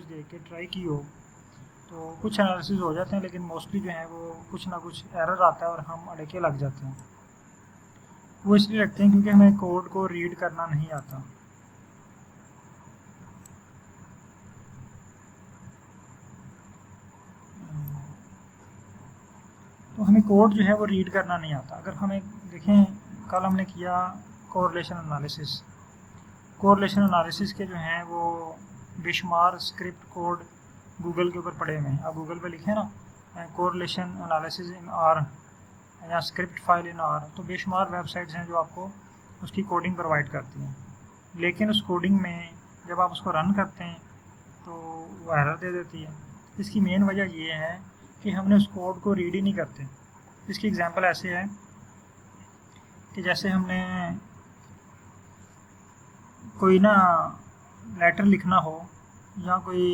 Videos देख के try की हो तो कुछ एनालिसिस हो जाते हैं, लेकिन मोस्टली जो है वो कुछ ना कुछ एरर आता है और हम अड़के लग जाते हैं। वो इसलिए लगते हैं क्योंकि हमें कोड को रीड करना नहीं आता। तो हमें कोड जो है वो रीड करना नहीं आता। अगर हमें देखें, कल हमने किया कोरिलेशन एनालिसिस। कोरिलेशन एनालिसिस के जो हैं वो बेशुमार स्क्रिप्ट कोड गूगल के ऊपर पड़े हुए हैं। आप गूगल पे लिखें ना कोरिलेशन एनालिसिस इन आर या स्क्रिप्ट फाइल इन आर, तो बेशुमार वेबसाइट्स हैं जो आपको उसकी कोडिंग प्रोवाइड करती हैं। लेकिन उस कोडिंग में जब आप उसको रन करते हैं तो वो एरर दे देती है। इसकी मेन वजह ये है कि हमने उस कोड को रीड ही नहीं करते। इसकी एग्जांपल ऐसे है कि जैसे हमने कोई ना लेटर लिखना हो या कोई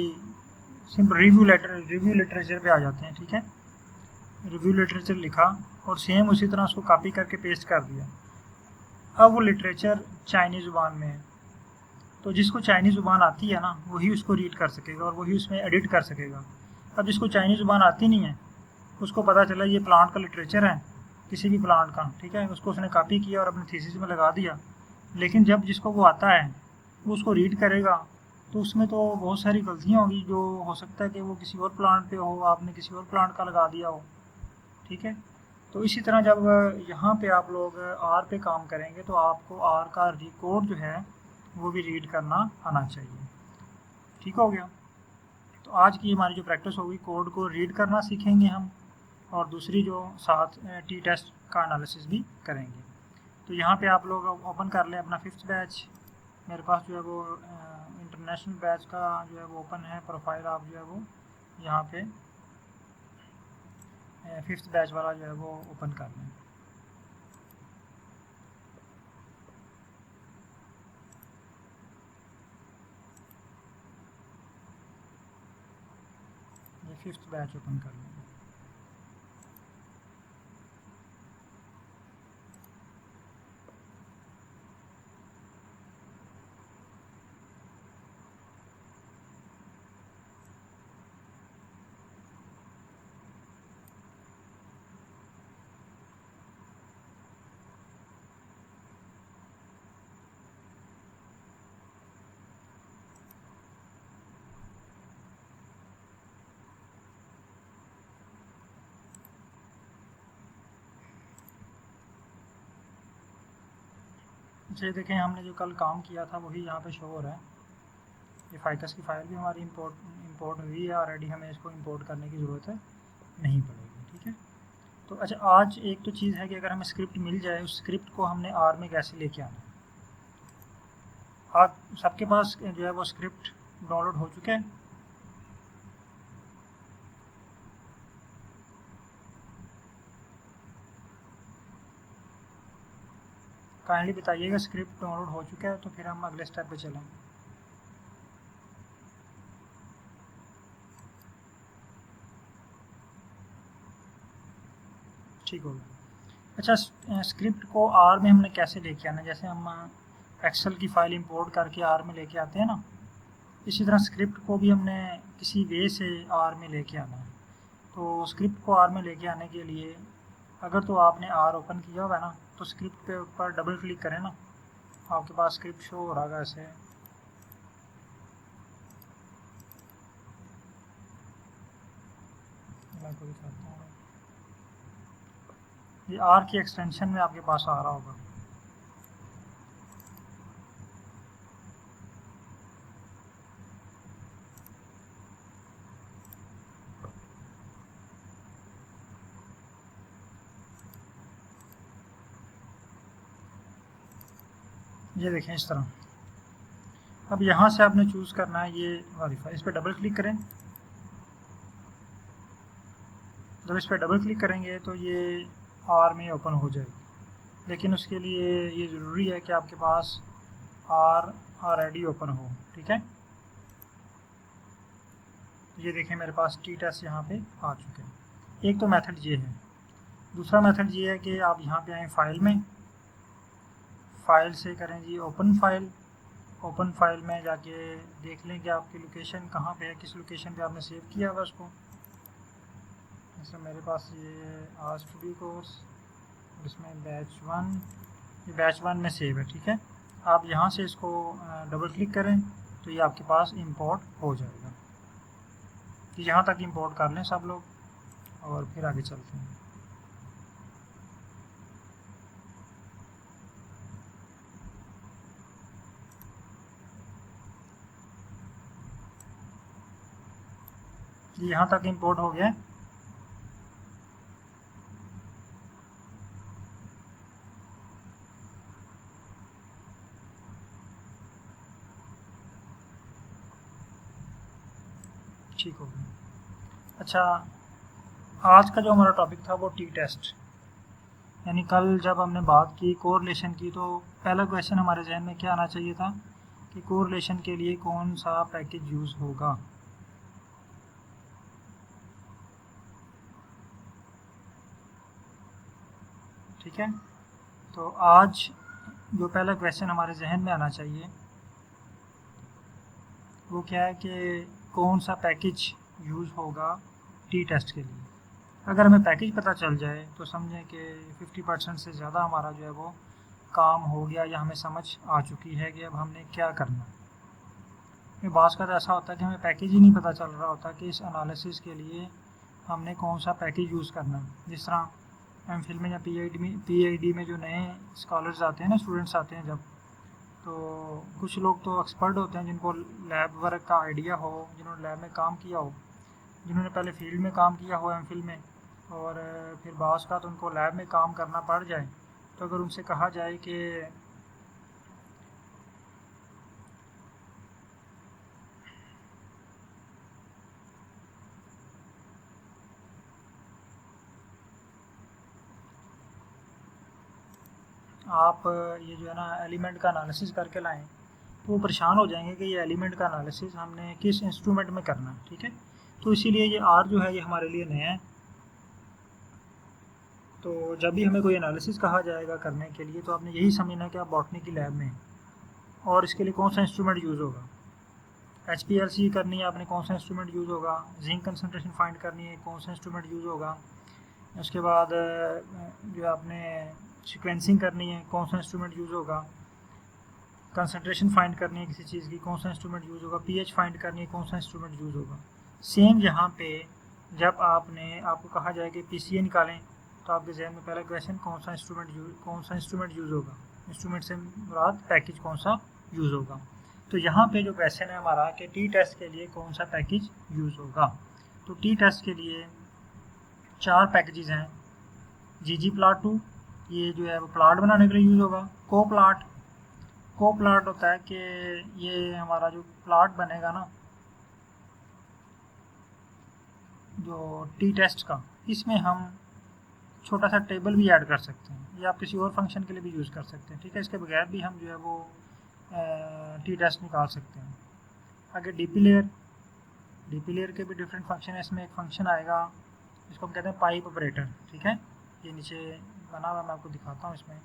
सिंपल रिव्यू लिटरेचर पे आ जाते हैं, ठीक है। रिव्यू लिटरेचर लिखा और सेम उसी तरह उसको कॉपी करके पेस्ट कर दिया। अब वो लिटरेचर चाइनीज़ ज़ुबान में है, तो जिसको चाइनीज़ ज़ुबान आती है ना वही उसको रीड कर सकेगा और वही उसमें एडिट कर सकेगा। अब जिसको चाइनीज़ ज़ुबान आती नहीं है, उसको पता चला ये प्लांट का लिटरेचर है किसी भी प्लांट का, ठीक है, उसको उसने कॉपी किया और अपने थीसिस में लगा दिया। लेकिन जब जिसको वो आता है वो उसको रीड करेगा तो उसमें तो बहुत सारी गलतियाँ होगी, जो हो सकता है कि वो किसी और प्लांट पे हो, आपने किसी और प्लांट का लगा दिया हो, ठीक है। तो इसी तरह जब यहाँ पे आप लोग आर पे काम करेंगे तो आपको आर का कोड जो है वो भी रीड करना आना चाहिए। ठीक हो गया। तो आज की हमारी जो प्रैक्टिस होगी, कोड को रीड करना सीखेंगे हम, और दूसरी जो साथ टी टेस्ट का एनालिसिस भी करेंगे। तो यहाँ पे आप लोग ओपन कर लें अपना 5th बैच। मेरे पास जो है वो इंटरनेशनल बैच का जो है वो ओपन है प्रोफाइल। आप जो है वो यहाँ पे 5th बैच वाला जो है वो ओपन कर लें। ये 5th बैच ओपन कर लें। ये देखें, हमने जो कल काम किया था वही यहाँ पे शो हो रहा है। ये फाइकस की फ़ाइल भी हमारी इंपोर्ट हुई है ऑलरेडी, हमें इसको इंपोर्ट करने की ज़रूरत है नहीं पड़ेगी, ठीक है। तो अच्छा, आज एक तो चीज़ है कि अगर हमें स्क्रिप्ट मिल जाए, उस स्क्रिप्ट को हमने आर में कैसे लेके आना है। आज सबके पास जो है वो स्क्रिप्ट डाउनलोड हो चुके हैं। काइंडली बताइएगा स्क्रिप्ट डाउनलोड हो चुका है, तो फिर हम अगले स्टेप पे चलें। ठीक हो गया। अच्छा, स्क्रिप्ट को आर में हमने कैसे लेके आना है, जैसे हम एक्सेल की फ़ाइल इंपोर्ट करके आर में लेके आते हैं ना, इसी तरह स्क्रिप्ट को भी हमने किसी वे से आर में लेके आना है। तो स्क्रिप्ट को आर में लेके आने के लिए अगर तो आपने आर ओपन किया होगा ना, तो स्क्रिप्ट पे ऊपर डबल क्लिक करें ना, आपके पास स्क्रिप्ट शो हो रहा है ऐसे। मैं को दिखाता हूँ, ये आर की एक्सटेंशन में आपके पास आ रहा होगा। ये देखें इस तरह। अब यहाँ से आपने चूज़ करना है ये वाली फाइल, इस पर डबल क्लिक करें। जब इस पर डबल क्लिक करेंगे तो ये आर में ओपन हो जाएगी, लेकिन उसके लिए ये ज़रूरी है कि आपके पास आर ऑलरेडी ओपन हो, ठीक है। ये देखें मेरे पास टी टेस्ट यहाँ पे आ चुके हैं। एक तो मेथड ये है। दूसरा मेथड ये है कि आप यहाँ पे आएँ फाइल में, फाइल से करें जी ओपन फाइल, ओपन फाइल में जाके देख लें कि आपकी लोकेशन कहाँ पे है, किस लोकेशन पे आपने सेव किया हुआ उसको। जैसे मेरे पास ये RStudio कोर्स, इसमें बैच 1, ये बैच 1 में सेव है, ठीक है। आप यहाँ से इसको डबल क्लिक करें तो ये आपके पास इंपोर्ट हो जाएगा। तो यहाँ तक इंपोर्ट कर लें सब लोग और फिर आगे चलते हैं। यहाँ तक इंपोर्ट हो गया। ठीक हो गया। अच्छा, आज का जो हमारा टॉपिक था वो टी टेस्ट, यानी कल जब हमने बात की कोरिलेशन की तो पहला क्वेश्चन हमारे जहन में क्या आना चाहिए था कि कोरिलेशन के लिए कौन सा पैकेज यूज़ होगा। ठीक है, तो आज जो पहला क्वेश्चन हमारे जहन में आना चाहिए वो क्या है कि कौन सा पैकेज यूज़ होगा टी टेस्ट के लिए। अगर हमें पैकेज पता चल जाए तो समझें कि 50% से ज़्यादा हमारा जो है वो काम हो गया या हमें समझ आ चुकी है कि अब हमने क्या करना है। बात का तो ऐसा होता है कि हमें पैकेज ही नहीं पता चल रहा होता कि इस एनालिसिस के लिए हमने कौन सा पैकेज यूज़ करना है। जिस तरह एमफिल में या पीएचडी में जो नए स्कॉलर्स आते हैं ना, स्टूडेंट्स आते हैं जब, तो कुछ लोग तो एक्सपर्ट होते हैं जिनको लैब वर्क का आइडिया हो, जिन्होंने लैब में काम किया हो, जिन्होंने पहले फील्ड में काम किया हो एमफिल में, और फिर बास का तो उनको लैब में काम करना पड़ जाए। तो अगर उनसे कहा जाए कि आप ये जो है ना एलिमेंट का एनालिसिस करके लाएं, तो वो परेशान हो जाएंगे कि ये एलिमेंट का एनालिसिस हमने किस इंस्ट्रूमेंट में करना है। ठीक है, तो इसीलिए ये आर जो है ये हमारे लिए नया है। तो जब भी हमें कोई एनालिसिस कहा जाएगा करने के लिए तो आपने यही समझना है कि आप बॉटनी की लैब में हैं और इसके लिए कौन सा इंस्ट्रूमेंट यूज़ होगा। HPLC करनी है आपने, कौन सा इंस्ट्रूमेंट यूज़ होगा। जिंक कंसनट्रेशन फाइंड करनी है, कौन सा इंस्ट्रूमेंट यूज़ होगा। उसके बाद जो आपने सीक्वेंसिंग करनी है, कौन सा इंस्ट्रूमेंट यूज़ होगा। कंसनट्रेशन फाइंड करनी है किसी चीज़ की, कौन सा इंस्ट्रूमेंट यूज़ होगा। pH फाइंड करनी है, कौन सा इंस्ट्रूमेंट यूज़ होगा। सेम यहाँ पे जब आपको कहा जाए कि PCA निकालें तो आपके जहन में पहला क्वेश्चन कौन सा इंस्ट्रूमेंट यूज़ होगा। इंस्ट्रूमेंट से मुराद पैकेज कौन सा यूज़ होगा। तो यहाँ पे जो क्वेश्चन है हमारा कि टी टेस्ट के लिए कौन सा पैकेज यूज़ होगा। तो टी टेस्ट के लिए 4 पैकेजेस हैं। ggplot2, ये जो है वो प्लाट बनाने के लिए यूज़ होगा। को प्लाट होता है कि ये हमारा जो प्लाट बनेगा ना जो टी टेस्ट का, इसमें हम छोटा सा टेबल भी ऐड कर सकते हैं, या आप किसी और फंक्शन के लिए भी यूज़ कर सकते हैं। ठीक है, इसके बगैर भी हम जो है वो टी टेस्ट निकाल सकते हैं। आगे डीपी लेयर के भी डिफरेंट फंक्शन है। इसमें एक फंक्शन आएगा जिसको हम कहते हैं पाइप ऑपरेटर। ठीक है, ये नीचे बना हुआ, मैं आपको दिखाता हूँ इसमें।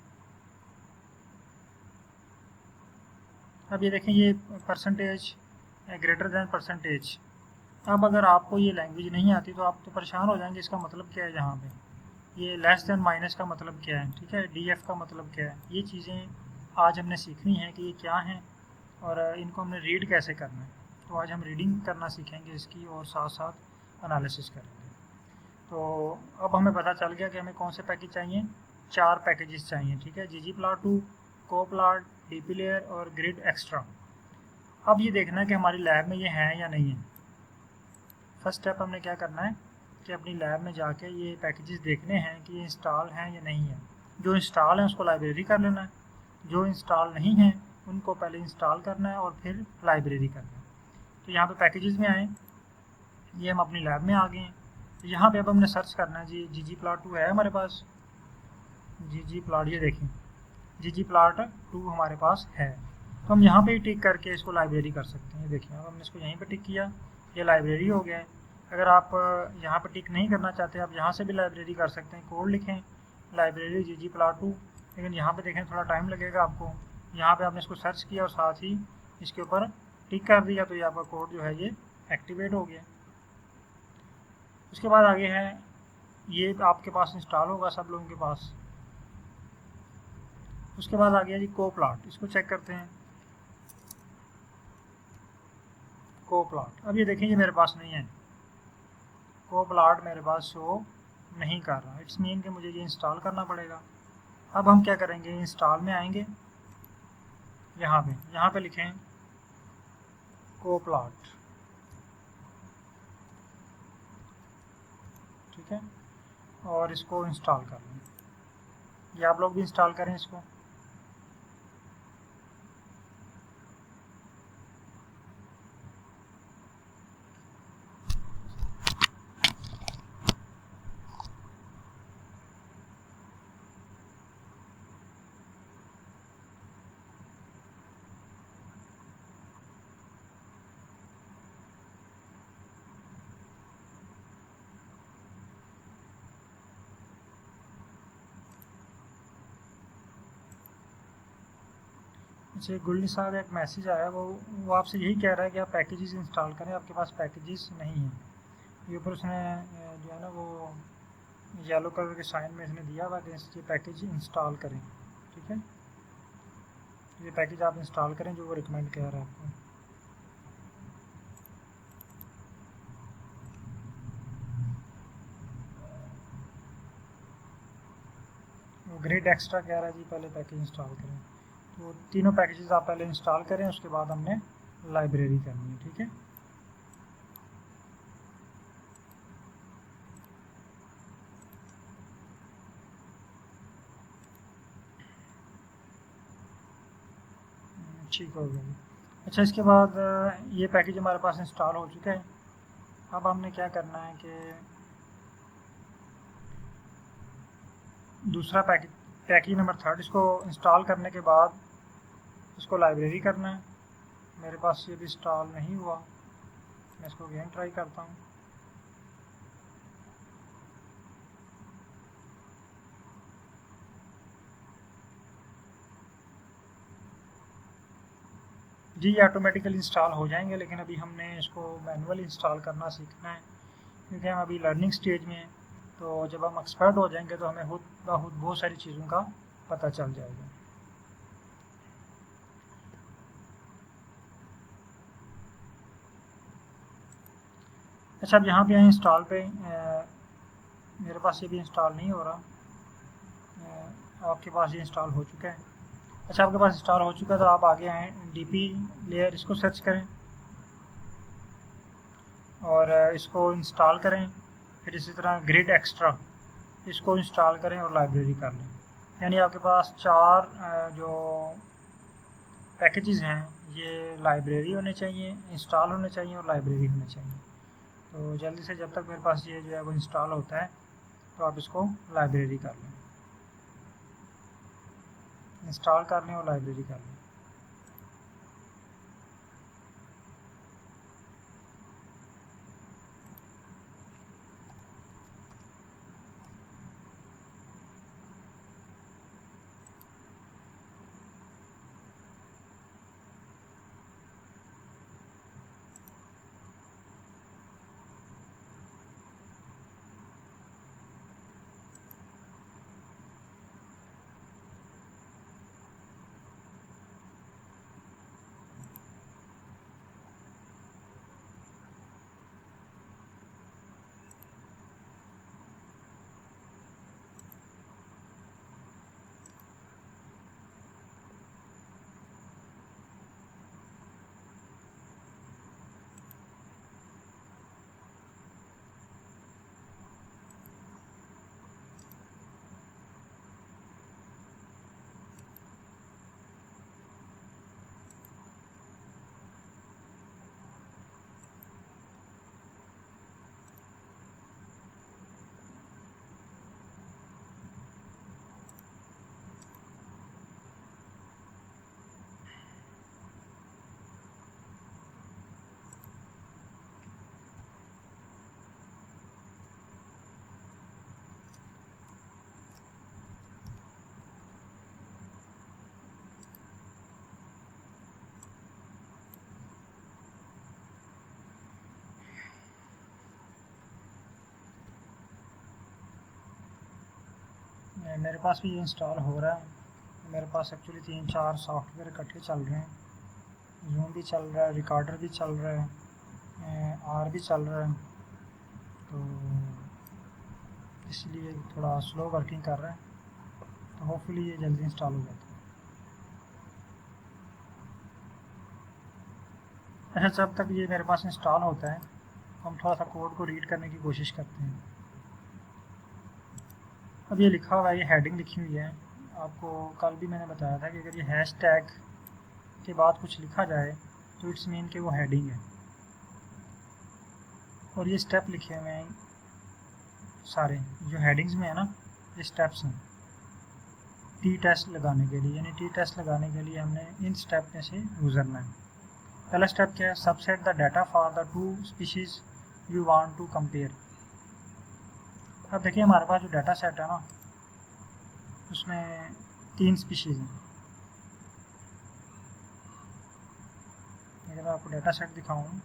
अब ये देखें, ये परसेंटेज ग्रेटर दैन परसेंटेज। अब अगर आपको ये लैंग्वेज नहीं आती तो आप तो परेशान हो जाएंगे, इसका मतलब क्या है यहाँ पे। ये लेस दैन माइनस का मतलब क्या है, ठीक है, DF का मतलब क्या है। ये चीज़ें आज हमने सीखनी है कि ये क्या हैं और इनको हमने रीड कैसे करना है। तो आज हम रीडिंग करना सीखेंगे इसकी और साथ साथ एनालिसिस करेंगे। तो अब हमें पता चल गया कि हमें कौन से पैकेज चाहिए। 4 पैकेजेस चाहिए। ठीक है, ggplot2, coplot, डीपी लेयर और ग्रिड एक्स्ट्रा। अब ये देखना है कि हमारी लैब में ये हैं या नहीं है। फर्स्ट स्टेप हमने क्या करना है कि अपनी लैब में जाके ये पैकेजेस देखने हैं कि ये इंस्टॉल हैं या नहीं है। जो इंस्टॉल हैं उसको लाइब्रेरी कर लेना है, जो इंस्टॉल नहीं हैं उनको पहले इंस्टॉल करना है और फिर लाइब्रेरी करना है। तो यहाँ पे पैकेजेस में आए, ये हम अपनी लैब में आ गए हैं। तो यहाँ पे अब हमने सर्च करना है जी, ggplot2 है हमारे पास। ggplot, ये देखें ggplot2 हमारे पास है। तो हम यहाँ पे टिक करके इसको लाइब्रेरी कर सकते हैं। देखिए, अब हमने इसको यहीं पे टिक किया, ये लाइब्रेरी हो गया है। अगर आप यहाँ पर टिक नहीं करना चाहते, आप यहाँ से भी लाइब्रेरी कर सकते हैं। कोड लिखें लाइब्रेरी ggplot2, लेकिन यहाँ पे देखें थोड़ा टाइम लगेगा आपको। यहाँ पे आपने इसको सर्च किया और साथ ही इसके ऊपर टिक कर दिया तो ये आपका कोड जो है ये एक्टिवेट हो गया। उसके बाद आगे है, ये आपके पास इंस्टॉल होगा सब लोगों के पास। उसके बाद आ गया जी कोप्लॉट, इसको चेक करते हैं। कोप्लॉट, अब ये देखें ये मेरे पास नहीं है, कोप्लॉट मेरे पास शो नहीं कर रहा। इट्स मीन कि मुझे ये इंस्टॉल करना पड़ेगा। अब हम क्या करेंगे, इंस्टॉल में आएंगे, यहाँ पे लिखें कोप्लॉट, ठीक है, और इसको इंस्टॉल कर लें। ये आप लोग भी इंस्टॉल करें इसको। अच्छा, गुलनी साहब एक मैसेज आया, वो आपसे यही कह रहा है कि आप पैकेजेस इंस्टॉल करें, आपके पास पैकेजेस नहीं हैं। ये ऊपर उसने जो है ना वो येलो कलर के साइन में इसने दिया हुआ कि ये पैकेज इंस्टॉल करें, ठीक है, ये पैकेज आप इंस्टॉल करें जो वो रिकमेंड कर रहा है आपको। वो ग्रेड एक्स्ट्रा कह रहा है जी पहले पैकेज इंस्टॉल करें, तो तीनों पैकेजेस आप पहले इंस्टॉल करें, उसके बाद हमने लाइब्रेरी करनी है, ठीक है। ठीक हो गया। अच्छा, इसके बाद ये पैकेज हमारे पास इंस्टॉल हो चुका है। अब हमने क्या करना है कि दूसरा पैकेज नंबर 3 इसको इंस्टॉल करने के बाद इसको लाइब्रेरी करना है। मेरे पास ये भी इंस्टॉल नहीं हुआ, मैं इसको अगेन ट्राई करता हूँ। जी, ये ऑटोमेटिकली इंस्टॉल हो जाएंगे, लेकिन अभी हमने इसको मैनुअली इंस्टॉल करना सीखना है, क्योंकि हम अभी लर्निंग स्टेज में हैं। तो जब हम एक्सपर्ट हो जाएंगे तो हमें खुद ब खुद बहुत सारी चीज़ों का पता चल जाएगा। अच्छा, अब यहाँ पे आए इंस्टॉल पे, मेरे पास ये भी इंस्टॉल नहीं हो रहा, आपके पास ये इंस्टॉल हो चुका है। अच्छा, आपके पास इंस्टॉल हो चुका है तो आप आगे आएँ, डीपी लेयर इसको सर्च करें और इसको इंस्टॉल करें। फिर इसी तरह ग्रिड एक्स्ट्रा इसको इंस्टॉल करें और लाइब्रेरी कर लें। यानी आपके पास 4 जो पैकेजेस हैं ये लाइब्रेरी होने चाहिए, इंस्टॉल होने चाहिए और लाइब्रेरी होने चाहिए। तो जल्दी से जब तक मेरे पास ये जो है वो इंस्टॉल होता है तो आप इसको लाइब्रेरी कर लें, इंस्टॉल कर लें और लाइब्रेरी कर लें। मेरे पास भी ये इंस्टॉल हो रहा है। मेरे पास एक्चुअली 3-4 सॉफ्टवेयर इकट्ठे चल रहे हैं। जूम भी चल रहा है, रिकॉर्डर भी चल रहा है, आर भी चल रहा है, तो इसलिए थोड़ा स्लो वर्किंग कर रहा है। तो होपफुली ये जल्दी इंस्टॉल हो जाता है। अच्छा, जब तक ये मेरे पास इंस्टॉल होता है हम थोड़ा सा कोड को रीड करने की कोशिश करते हैं। अब ये लिखा हुआ है, ये हेडिंग लिखी हुई है। आपको कल भी मैंने बताया था कि अगर ये हैश टैग के बाद कुछ लिखा जाए तो इट्स मीन कि वो हेडिंग है। और ये स्टेप लिखे हुए हैं सारे जो हेडिंग्स में है ना, ये स्टेप्स हैं टी टेस्ट लगाने के लिए। यानी टी टेस्ट लगाने के लिए हमने इन स्टेप में से गुजरना है। पहला स्टेप क्या है? Subset the data for the 2 species you want to compare. अब देखिए हमारे पास जो डाटा सेट है ना, उसमें 3 स्पीशीज़ हैं। अगर मैं आपको डाटा सेट दिखाऊँ,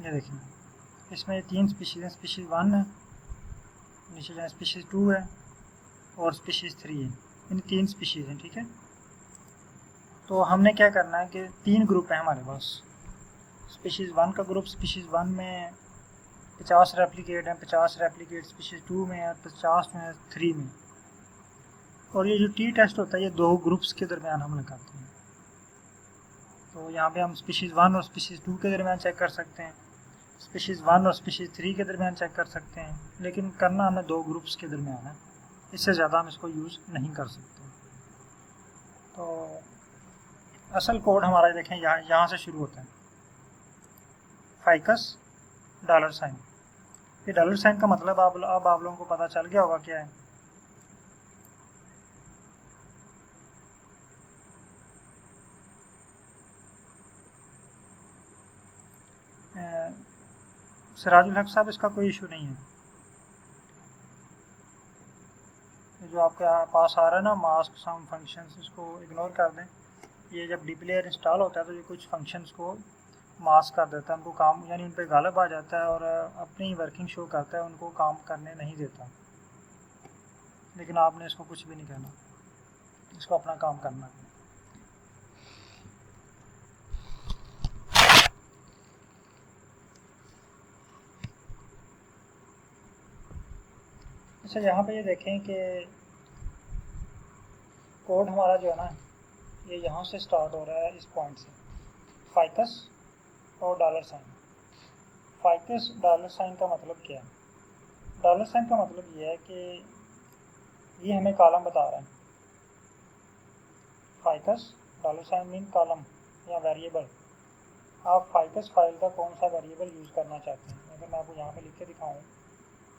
ये देखिए इसमें 3 स्पीशीज़ हैं। स्पीशीज़ 1 है, नीचे जो है स्पीशीज़ 2 है और स्पीशीज़ 3 है। इन 3 स्पीशीज़ हैं, ठीक है। तो हमने क्या करना है कि 3 ग्रुप है हमारे पास। स्पीशीज़ 1 का ग्रुप, स्पीशीज़ 1 में 50 रेप्लिकेट हैं, 50 रेप्लिकेट स्पीशीज़ 2 में है, 50 में है 3 में। और ये जो टी टेस्ट होता है ये 2 ग्रुप्स के दरमियान हम लगाते हैं। तो यहाँ पे हम स्पीशीज़ 1 और स्पीशीज़ 2 के दरमियान चेक कर सकते हैं, स्पीशीज़ 1 और स्पीशीज़ 3 के दरमियान चेक कर सकते हैं, लेकिन करना हमें 2 ग्रुप्स के दरमियान है। इससे ज़्यादा हम इसको यूज़ नहीं कर सकते। तो असल कोड हमारा देखें यहाँ से शुरू होता है, फाइकस $। ये $का मतलब अब आप लोगों को पता चल गया होगा क्या है। सिराजुल हक साहब, इसका कोई इशू नहीं है। जो आपके पास आ रहा है ना मास्क सम फंक्शंस, इसको इग्नोर कर दें। ये जब डीप्लेयर इंस्टॉल होता है तो ये कुछ फंक्शंस को मास्क कर देता है, उनको काम यानी उन पर गालिब आ जाता है और अपनी वर्किंग शो करता है, उनको काम करने नहीं देता। लेकिन आपने इसको कुछ भी नहीं कहना, इसको अपना काम करना है। अच्छा, यहाँ पे ये देखें कि कोड हमारा जो है ना, ये यहाँ से स्टार्ट हो रहा है, इस पॉइंट से, फाइकस और $। फाइकस $। का मतलब क्या है? $। का मतलब ये है कि ये हमें कॉलम बता रहा है। फाइकस $, मीन कॉलम या वेरिएबल। आप फाइकस फाइल का कौन सा वेरिएबल यूज़ करना चाहते हैं। अगर मैं आपको यहाँ पे लिख के दिखाऊँ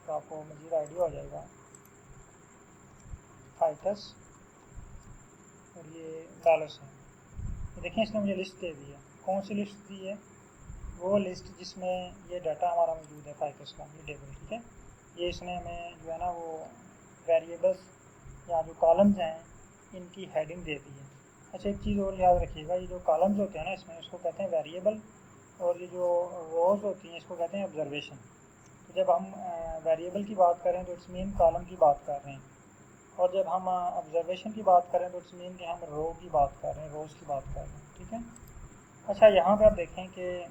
तो आपको मज़ीद आइडिया हो जाएगा। फाइकस और ये $। देखिए इसने मुझे लिस्ट दे दी है। कौन सी लिस्ट दी है? वो लिस्ट जिसमें ये डाटा हमारा मौजूद है, फाइकस का ये टेबल, ठीक है। ये इसने हमें जो है ना वो वेरिएबल्स या जो कॉलम्स हैं इनकी हेडिंग दे दी है। अच्छा, एक चीज़ और याद रखिएगा, ये जो कॉलम्स होते हैं ना इसमें, इसको कहते हैं वेरिएबल, और ये जो रोज़ होती हैं इसको कहते हैं ऑब्जर्वेशन। तो जब हम वेरिएबल की बात करें तो इट्स मीन कॉलम की बात कर रहे हैं, और जब हम ऑब्जर्वेशन की बात करें तो इट्स मीन कि हम रो की बात कर रहे हैं, रोज़ की बात कर रहे हैं, ठीक है। अच्छा, यहाँ पर आप देखें कि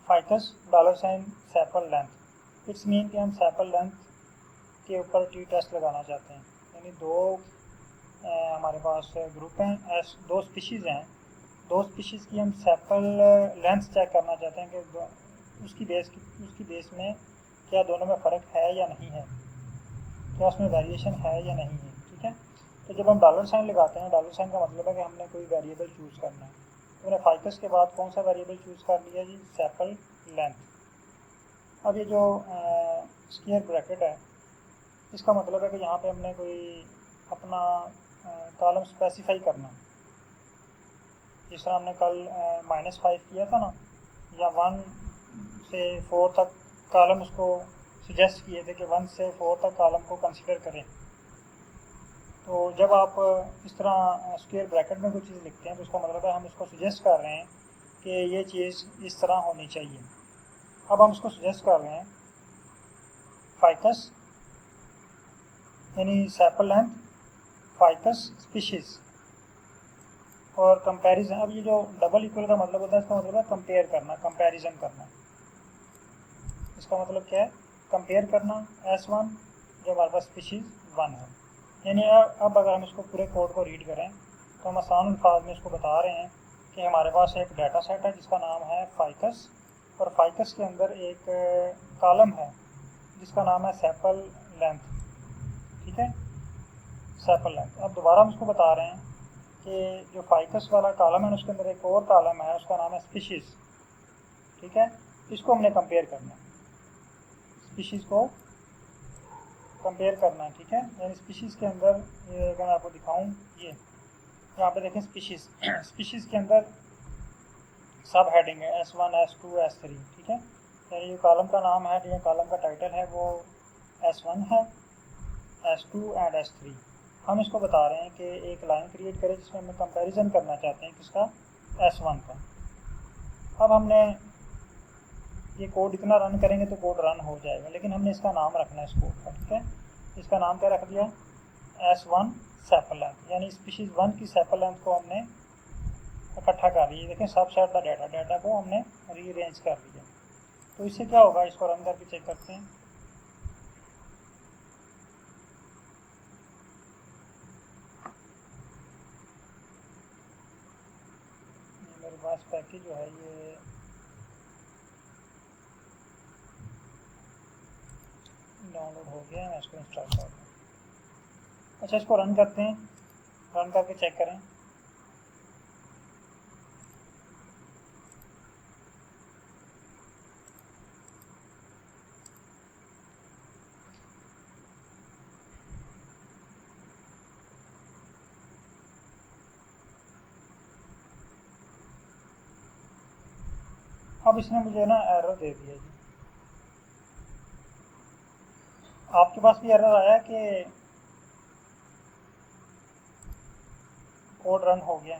फाइकस $, सैपल लेंथ, इट्स मीन कि हम सैपल लेंथ के ऊपर टी टेस्ट लगाना चाहते हैं। यानी 2 हमारे पास ग्रुप हैं, 2 स्पीशीज़ हैं, 2 स्पीशीज़ की हम सैपल लेंथ चेक करना चाहते हैं कि उसकी बेस में क्या दोनों में फ़र्क है या नहीं है, क्या उसमें वेरिएशन है या नहीं है, ठीक है। तो जब हम $। लगाते हैं, $। का मतलब है कि हमने कोई वेरिएबल चूज़ करना है। तो मैंने फाइकस के बाद कौन सा वेरिएबल चूज़ कर लिया जी? Sample length. अब ये जो स्क्वायर ब्रैकेट है, इसका मतलब है कि यहाँ पे हमने कोई अपना कॉलम स्पेसिफाई करना। जिस तरह हमने कल -5 किया था ना, या 1 से 4 तक कॉलम उसको सजेस्ट किए थे कि 1 से 4 तक कॉलम को कंसिडर करें। तो जब आप इस तरह स्क्वायर ब्रैकेट में कोई चीज़ लिखते हैं तो उसका मतलब है हम इसको सजेस्ट कर रहे हैं कि ये चीज़ इस तरह होनी चाहिए। अब हम इसको सजेस्ट कर रहे हैं फाइकस यानी सैपल लेंथ, फाइकस स्पीशीज़ और कंपैरिजन। अब ये जो डबल इक्वल का मतलब होता है इसका मतलब है कंपेयर करना, कंपैरिजन करना। इसका मतलब क्या है? कंपेयर करना S1 जो हमारे पास स्पीशीज़ 1 है। यानी अब अगर हम इसको पूरे कोड को रीड करें तो हम आसान अल्फाज में इसको बता रहे हैं कि हमारे पास एक डाटा सेट है जिसका नाम है फाइकस, और फाइकस के अंदर एक कॉलम है जिसका नाम है सैपल लेंथ। ठीक है, सैपल लेंथ। अब दोबारा हम इसको बता रहे हैं कि जो फाइकस वाला कॉलम है उसके अंदर एक और कॉलम है उसका नाम है स्पीशीज़। ठीक है, इसको हमने कंपेयर करना है, स्पीशीज़ को कंपेयर करना है। ठीक है, यानी स्पीशीज़ के अंदर ये अगर मैं आपको दिखाऊं, ये यहाँ पे देखें स्पीशीज़ स्पीशीज़ के अंदर सब हेडिंग है S1 S2 S3। ठीक है, यानी जो कॉलम का नाम है, जो कॉलम का टाइटल है वो S1 है, S2 एंड S3। हम इसको बता रहे हैं कि एक लाइन क्रिएट करें जिसमें हम कंपैरिजन करना चाहते हैं किसका? S1 का। अब हमने ये कोड इतना रन करेंगे तो कोड रन हो जाएगा, लेकिन हमने इसका नाम रखना है इस कोड का। ठीक है, इसका नाम क्या रख दिया? S1 सैपल लेंथ, यानी स्पीशीज़ 1 की सैपल लेंथ को हमने इकट्ठा कर लिया। देखें सब सेट द डाटा को हमने रीअरेंज कर लिया। तो इससे क्या होगा, इसको रन करके चेक करते हैं। मेरे पास पैकेज जो है ये डाउनलोड हो गया है, मैं इसको इंस्टॉल कर दूँ। अच्छा, इसको रन करते हैं, रन करके चेक करें। अब इसने मुझे ना एरर दे दिया जी। आपके पास भी एरर आया कि कोड रन हो गया?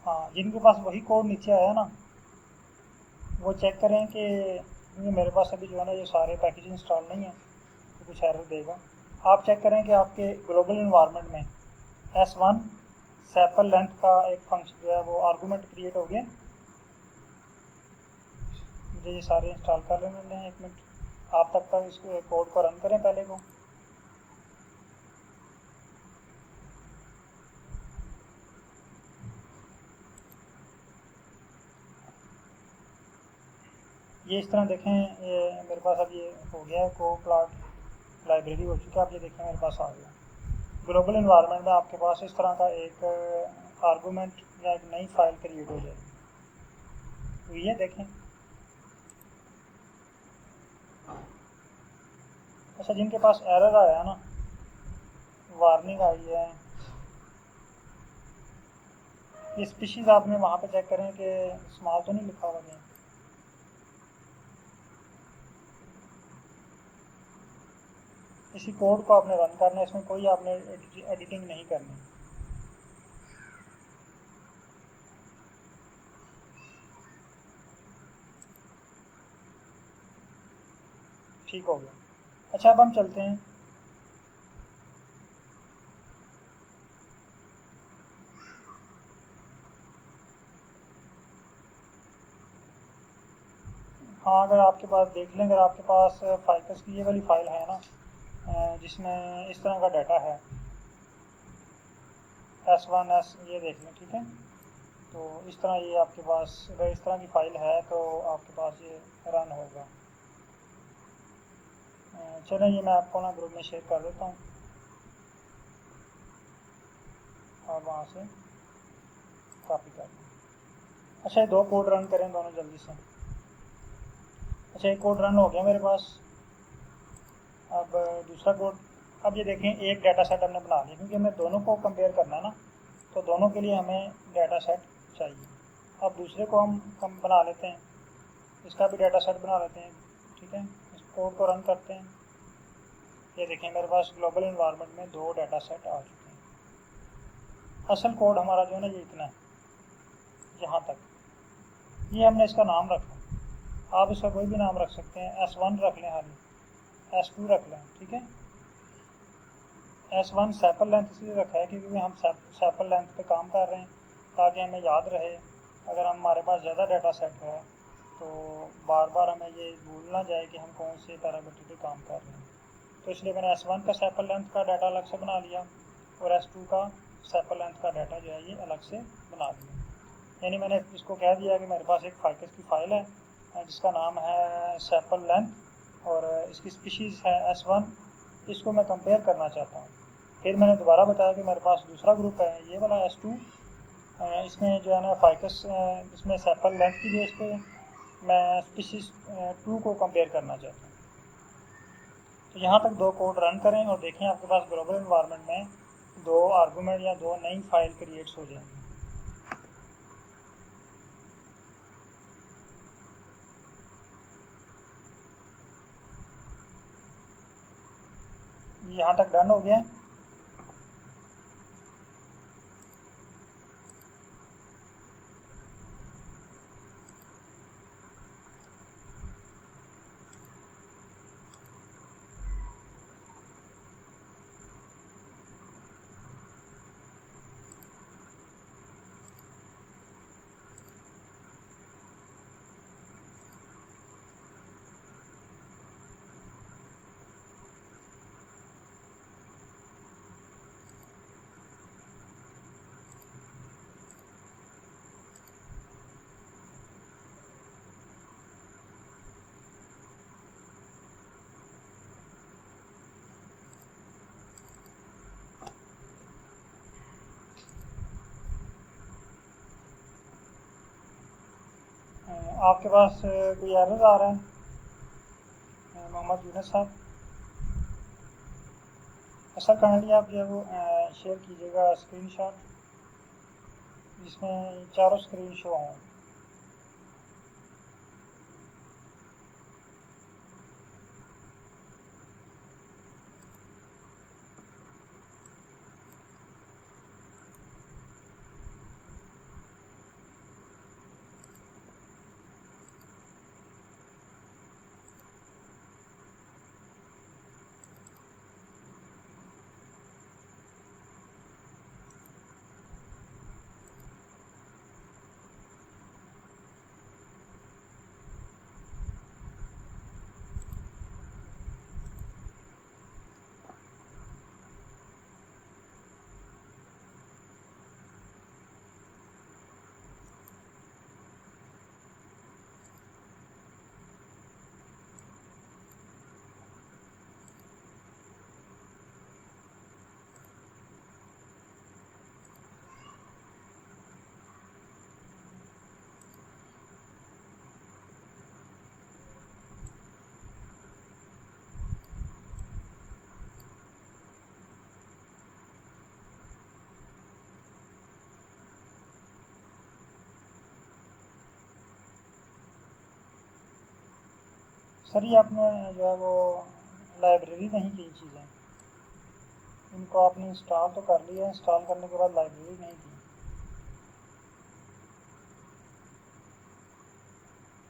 हाँ, जिनके पास वही कोड नीचे आया ना वो चेक करें कि ये मेरे पास अभी जो है ना ये सारे पैकेज इंस्टॉल नहीं है तो कुछ एरर देगा। आप चेक करें कि आपके ग्लोबल इन्वायरमेंट में S1 सैपल लेंथ का एक फंक्शन जो है वो आर्गूमेंट क्रिएट हो गया। मुझे ये सारे इंस्टॉल कर लेने दें, एक मिनट। आप तक का इसको कोड को रन करें पहले को। ये इस तरह देखें, ये मेरे पास अब ये हो गया है, को प्लॉट लाइब्रेरी हो चुकी है। आप ये देखें मेरे पास आ गया। ग्लोबल इन्वायरमेंट में आपके पास इस तरह का एक आर्गूमेंट या एक नई फाइल क्रिएट हो जाएगी। तो ये देखें। अच्छा, जिनके पास एरर आया है ना, वार्निंग आई है, ये स्पीशीज़ आपने वहाँ पे चेक करें कि स्मॉल तो नहीं लिखा हुआ है। इसी कोड को आपने रन करना है, इसमें कोई आपने एडिटिंग नहीं करनी। ठीक हो गया। अच्छा, अब हम चलते हैं हाँ, अगर आपके पास देख लें, अगर आपके पास फाइकस की ये वाली फ़ाइल है ना, जिसमें इस तरह का डाटा है S1 ये देख लें, ठीक है। तो इस तरह ये आपके पास अगर इस तरह की फ़ाइल है तो आपके पास ये रन होगा। चलें ये मैं आपको ना ग्रुप में शेयर कर देता हूँ और वहाँ से कॉपी कर लें। अच्छा ये 2 कोड रन करें दोनों जल्दी से। अच्छा एक कोड रन हो गया मेरे पास। अब दूसरा कोड, अब ये देखें एक डाटा सेट हमने बना लिया क्योंकि हमें दोनों को कंपेयर करना है ना, तो दोनों के लिए हमें डाटा सेट चाहिए। अब दूसरे को हम बना लेते हैं, इसका भी डाटा सेट बना लेते हैं, ठीक है। इस कोड को रन करते हैं। ये देखें मेरे पास ग्लोबल इन्वायरमेंट में 2 डाटा सेट आ चुके हैं। असल कोड हमारा जो है ना ये इतना है, यहाँ तक। ये हमने इसका नाम रखा, आप इसका कोई भी नाम रख सकते हैं। S1 रख लें, हाली S2 रख लें, ठीक है। S1 सैपल लेंथ इसलिए रखा है क्योंकि हम सैपल लेंथ पे काम कर रहे हैं ताकि हमें याद रहे। अगर हमारे पास ज़्यादा डाटा सेट है तो बार बार हमें ये भूल ना जाए कि हम कौन से पैरामीटर पे काम कर रहे हैं। तो इसलिए मैंने S1 का सैपल लेंथ का डाटा अलग से बना लिया और S2 का सैपल लेंथ का डाटा जो है ये अलग से बना लिया। यानी मैंने इसको कह दिया कि मेरे पास एक फाइकस की फ़ाइल है जिसका नाम है सैपल लेंथ और इसकी स्पीशीज़ है S1, इसको मैं कंपेयर करना चाहता हूँ। फिर मैंने दोबारा बताया कि मेरे पास दूसरा ग्रुप है ये वाला S2, इसमें जो है ना फाइकस, इसमें सैपल लेंथ की बेस पे मैं स्पीशीज़ 2 को कंपेयर करना चाहता हूँ। तो यहाँ तक 2 कोड रन करें और देखें आपके पास ग्लोबल इन्वायरमेंट में 2 आर्गूमेंट या 2 नई फाइल क्रिएट्स हो जाएंगी। यहाँ तक डन हो गया है। आपके पास कोई एरर आ रहा है मोहम्मद यूनुस साहब? सर काइंडली आप जो है वो शेयर कीजिएगा स्क्रीनशॉट जिसमें चारों स्क्रीन शो हों। सर ये आपने जो है वो लाइब्रेरी नहीं की चीज़ें, इनको आपने इंस्टॉल तो कर लिया, इंस्टॉल करने के बाद लाइब्रेरी नहीं की।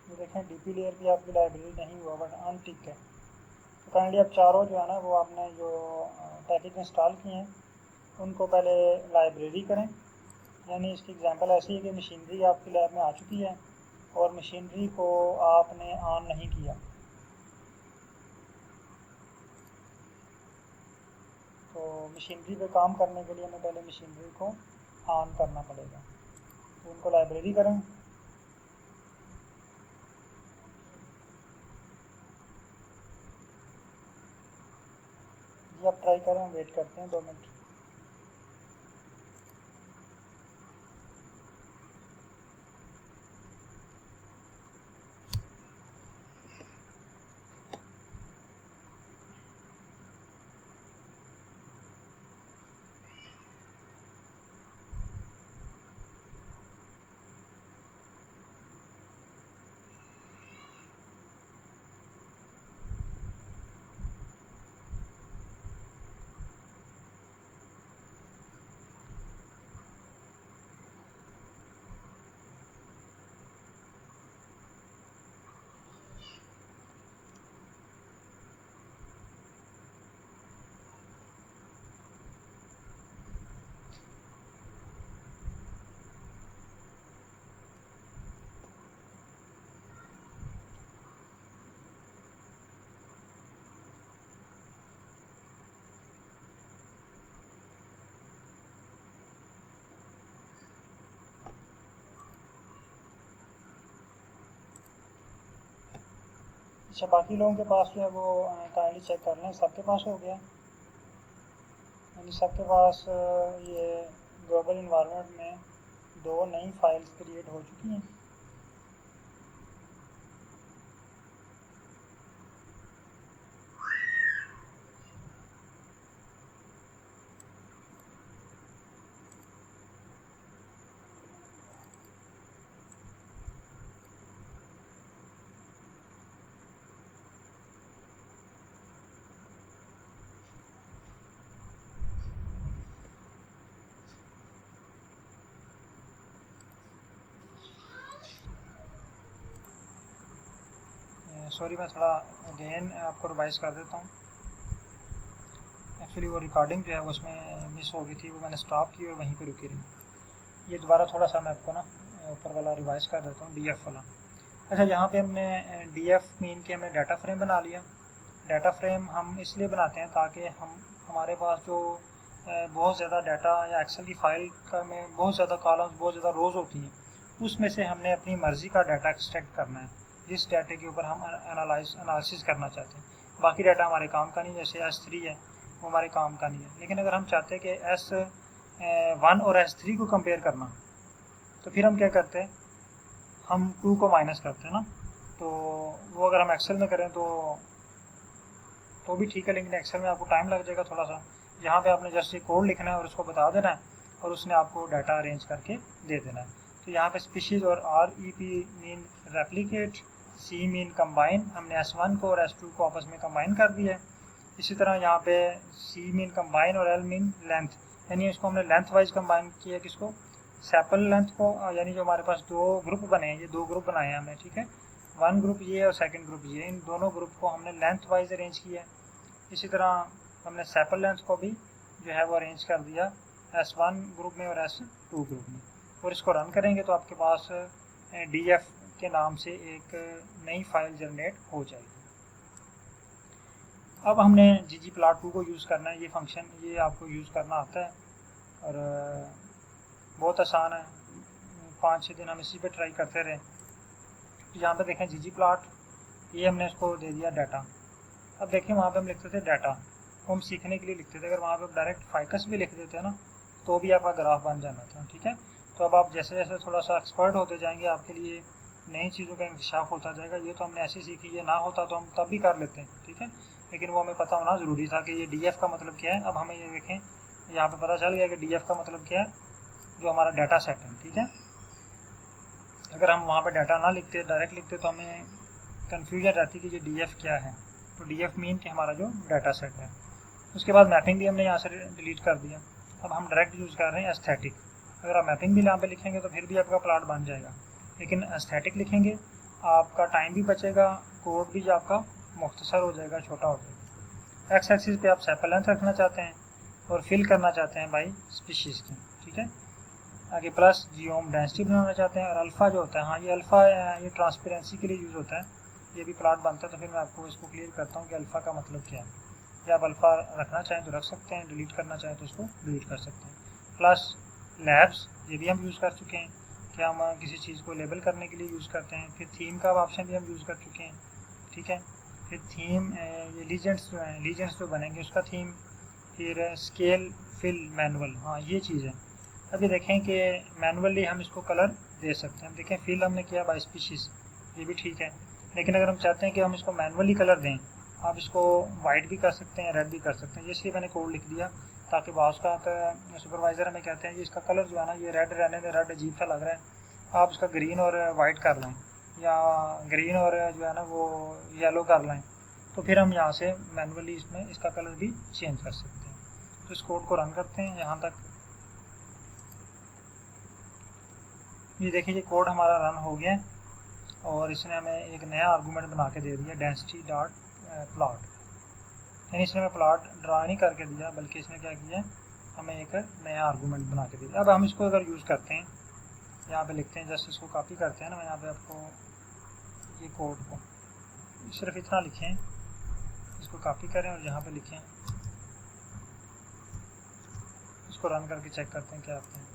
ये देखें DP लेयर की आपकी लाइब्रेरी नहीं हुआ बट अनटिक है। तो काइंडली आप चारों जो है ना वो आपने जो पैकेज इंस्टॉल किए हैं उनको पहले लाइब्रेरी करें। यानी इसकी एग्जांपल ऐसी है कि मशीनरी आपकी लैब में आ चुकी है और मशीनरी को आपने ऑन नहीं किया, मशीनरी पे काम करने के लिए हमें पहले मशीनरी को ऑन करना पड़ेगा। तो उनको लाइब्रेरी करें, जी आप ट्राई करें, वेट करते हैं 2 मिनट। अच्छा, बाकी लोगों के पास जो है वो काइंडली चेक कर लें, सबके पास हो गया, यानी सबके पास ये ग्लोबल इन्वायरमेंट में 2 नई फाइल्स क्रिएट हो चुकी हैं। सॉरी, मैं थोड़ा अगेन आपको रिवाइज कर देता हूँ। एक्चुअली वो रिकॉर्डिंग जो है उसमें मिस हो गई थी, वो मैंने स्टॉप की और वहीं पे रुकी रही। ये दोबारा थोड़ा सा मैं आपको ना ऊपर वाला रिवाइज कर देता हूँ, DF वाला। अच्छा, यहाँ पे हमने DF मीन के हमने डाटा फ्रेम बना लिया। डाटा फ्रेम हम इसलिए बनाते हैं ताकि हमारे पास जो बहुत ज़्यादा डाटा या एक्सेल की फाइल का में बहुत ज़्यादा कॉलम्स, बहुत ज़्यादा रोज़ होती हैं, उसमें से हमने अपनी मर्ज़ी का डाटा एक्सट्रैक्ट करना है, जिस डाटे के ऊपर हम एनालिसिस करना चाहते हैं। बाकी डाटा हमारे काम का नहीं, जैसे S3 है वो हमारे काम का नहीं है। लेकिन अगर हम चाहते हैं कि S1 और S3 को कंपेयर करना, तो फिर हम क्या करते हैं, हम 2 को माइनस करते हैं ना। तो वो अगर हम एक्सेल में करें तो भी ठीक है, लेकिन एक्सेल में आपको टाइम लग जाएगा थोड़ा सा। यहाँ पे आपने जस्ट ये कोड लिखना है और उसको बता देना है और उसने आपको डाटा अरेंज करके दे देना है। तो यहाँ पे स्पीशीज़ और REP mean replicate, C mean combine, हमने S1 को और S2 को आपस में कंबाइन कर दिया है। इसी तरह यहाँ पे C मीन कंबाइन और L मीन लेंथ, यानी इसको हमने लेंथ वाइज कंबाइन किया, किसको, सैपल लेंथ को, यानी जो हमारे पास 2 ग्रुप बने हैं, ये 2 ग्रुप बनाए हैं हमने, ठीक है। 1 ग्रुप ये और 2nd ग्रुप ये, इन दोनों ग्रुप को हमने लेंथ वाइज अरेंज किया है। इसी तरह हमने सैपल लेंथ को भी जो है वो अरेंज कर दिया S1 ग्रुप में और S2 ग्रुप में। और इसको रन करेंगे तो आपके पास DF के नाम से एक नई फाइल जनरेट हो जाएगी। अब हमने ggplot2 को यूज़ करना है। ये फंक्शन ये आपको यूज़ करना आता है और बहुत आसान है। 5-6 दिन हम इसी पे ट्राई करते रहे। तो यहाँ पे देखें ggplot, ये हमने इसको दे दिया डाटा। अब देखिए वहाँ पे हम लिखते थे डाटा, वो हम सीखने के लिए लिखते थे। अगर वहाँ पे डायरेक्ट फाइकस भी लिख देते हैं ना, तो भी आपका ग्राफ बन जाना था, ठीक है। तो अब आप जैसे जैसे थोड़ा सा एक्सपर्ट होते जाएंगे, आपके लिए नई चीज़ों का इंकशाफ होता जाएगा। ये तो हमने ऐसे सीखी, ये ना होता तो हम तब भी कर लेते हैं, ठीक है, लेकिन वो हमें पता होना ज़रूरी था कि ये DF का मतलब क्या है। अब हमें ये देखें, यहाँ पे पता चल गया कि DF का मतलब क्या है, जो हमारा डाटा सेट है, ठीक है। अगर हम वहाँ पे डाटा ना लिखते, डायरेक्ट लिखते, तो हमें कन्फ्यूजन रहती कि ये DF क्या है। तो DF मीन कि हमारा जो डाटा सेट है। उसके बाद मैपिंग भी हमने यहाँ से डिलीट कर दिया। अब हम डायरेक्ट यूज़ कर रहे हैं एस्थेटिक। अगर आप मैपिंग भी यहाँ पे लिखेंगे तो फिर भी आपका प्लॉट बन जाएगा, लेकिन एस्थेटिक लिखेंगे आपका टाइम भी बचेगा, कोड भी आपका मुख्तसर हो जाएगा, छोटा हो जाएगा। एक्स एक्सिस पे आप सैंपल लेंथ रखना चाहते हैं और फिल करना चाहते हैं बाई स्पीशीज़ की, ठीक है। आगे प्लस जियोम डेंसिटी बनाना चाहते हैं और अल्फ़ा जो होता है, हाँ ये अल्फ़ा ये ट्रांसपेरेंसी के लिए यूज़ होता है। ये भी प्लॉट बनता है, तो फिर मैं आपको इसको क्लियर करता हूँ कि अल्फ़ा का मतलब क्या है। या आप अल्फ़ा रखना चाहें तो रख सकते हैं, डिलीट करना चाहें तो उसको डिलीट कर सकते हैं। प्लस लैब्स, ये भी हम यूज़ कर चुके हैं कि हम किसी चीज़ को लेबल करने के लिए यूज़ करते हैं। फिर थीम का ऑप्शन भी हम यूज़ कर चुके हैं, ठीक है। फिर थीम, ये लीजेंड्स जो हैं, लीजेंड्स जो बनेंगे उसका थीम। फिर स्केल, फिल, मैनुअल, हाँ ये चीज़ है। अभी देखें कि मैनुअली हम इसको कलर दे सकते हैं। देखें फिल हमने किया बाय स्पीशीज़, ये भी ठीक है। लेकिन अगर हम चाहते हैं कि हम इसको मैनुअली कलर दें, आप इसको वाइट भी कर सकते हैं, रेड भी कर सकते हैं। इसलिए मैंने कोड लिख दिया ताकि बास का सुपरवाइज़र हमें कहते हैं कि इसका कलर जो है ना ये रेड रहने में, रेड अजीब सा लग रहा है, आप इसका ग्रीन और वाइट कर लें, या ग्रीन और जो है ना वो येलो कर लें, तो फिर हम यहाँ से मैनुअली इसमें इसका कलर भी चेंज कर सकते हैं। तो इस कोड को रन करते हैं यहाँ तक। ये देखिए ये कोड हमारा रन हो गया और इसने हमें एक नया आर्गूमेंट बना के दे दिया, डेंसिटी डॉट प्लॉट। यानी इसने हमें प्लॉट ड्रा नहीं करके दिया, बल्कि इसने क्या किया, हमें एक नया आर्गूमेंट बना के दिया। अब हम इसको अगर यूज़ करते हैं, यहाँ पे लिखते हैं, जस्ट इसको कॉपी करते हैं ना, मैं यहाँ पे आपको ये कोड को सिर्फ इतना लिखें, इसको कॉपी करें और यहाँ पे लिखें, इसको रन करके चेक करते हैं क्या आते हैं।